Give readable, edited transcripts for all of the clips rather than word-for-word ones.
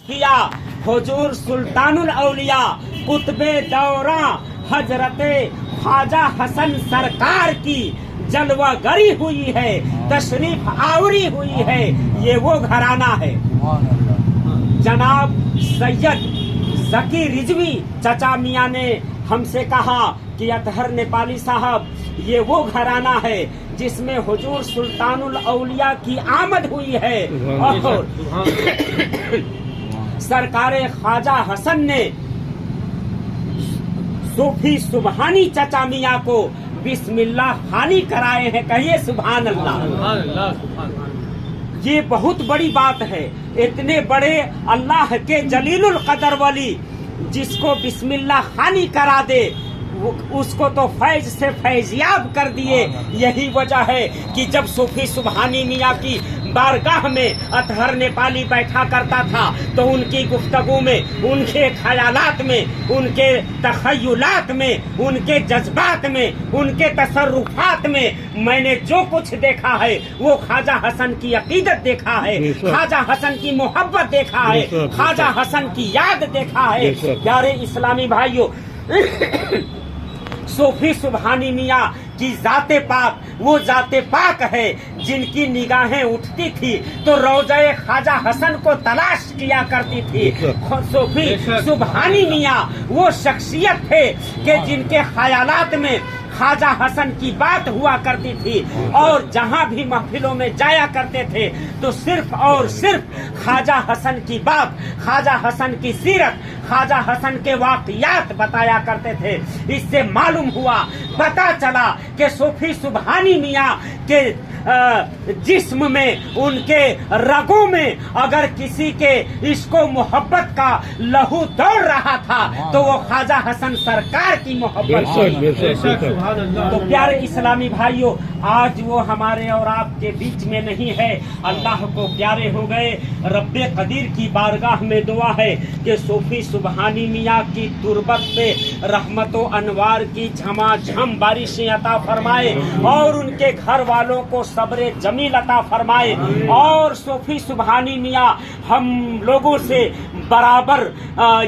किया हुजूर सुल्तानुल औलिया कुतुब दौरां हजरत ख्वाजा हसन सरकार की जलवागरी हुई है, तशरीफ आवरी हुई है। ये वो घराना है। जनाब सैयद जकी रिजवी चचा मियाँ ने हमसे कहा कि अतहर नेपाली साहब, ये वो घराना है जिसमें हुजूर सुल्तानुल औलिया की आमद हुई है और सरकारे ख्वाजा हसन ने सूफी सुबहानी चचा मियाँ को बिस्मिल्लाह खानी कराए हैं। कहिए सुभान अल्लाह। ये बहुत बड़ी बात है। इतने बड़े अल्लाह के जलीलुल कदर वली जिसको बिस्मिल्लाह खानी करा दे, उसको तो फैज से फैजियाब कर दिए। यही वजह है कि जब सूफी सुबहानी मियाँ की बारगाह में अतहर नेपाली बैठा करता था तो उनकी गुफ्तगू में, उनके ख्यालात में, उनके तखय्युलात में, उनके जज्बात में, उनके तसर्रुफात में मैंने जो कुछ देखा है वो ख्वाजा हसन की अकीदत देखा है, ख्वाजा हसन की मोहब्बत देखा है, ख्वाजा हसन की याद देखा है। प्यारे इस्लामी भाइयों, सूफी सुबहानी मियाँ की जाते पाक वो जाते पाक है जिनकी निगाहें उठती थी तो रोज़े ख्वाजा हसन को तलाश किया करती थी। सूफी सुबहानी मियाँ वो शख्सियत थे कि जिनके ख्यालात में ख्वाजा हसन की बात हुआ करती थी और जहाँ भी महफिलों में जाया करते थे तो सिर्फ और सिर्फ ख्वाजा हसन की बात, ख्वाजा हसन की सीरत, ख्वाजा हसन के वाक़ियात बताया करते थे। इससे मालूम हुआ, पता चला कि सूफी सुबहानी मियाँ के जिस्म में, उनके रगों में अगर किसी के इश्को मोहब्बत का लहू दौड़ रहा था तो वो ख्वाजा हसन सरकार की मोहब्बत थी। तो प्यारे इस्लामी भाइयों, आज वो हमारे और आपके बीच में नहीं है, अल्लाह को प्यारे हो गए। रब्बे कदीर की बारगाह में दुआ है कि सूफी सुबहानी मियाँ की तुरबत पे रहमतो अनवार की झमाझम बारिशें अता फरमाए और उनके घर वालों को सब्र जमील अता फरमाए। और सूफी सुबहानी मियाँ हम लोगों से बराबर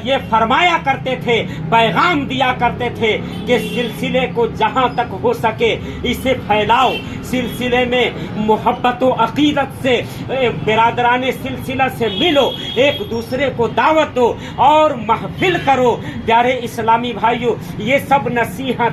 ये फरमाया करते थे, पैगाम दिया करते थे कि सिलसिले को जहाँ तक हो सके इसे फैलाओ, सिलसिले में मोहब्बत व अकीदत से बिरादराने सिलसिला से मिलो, एक दूसरे को दावत दो और महफिल करो। प्यारे इस्लामी भाइयों, ये सब नसीहत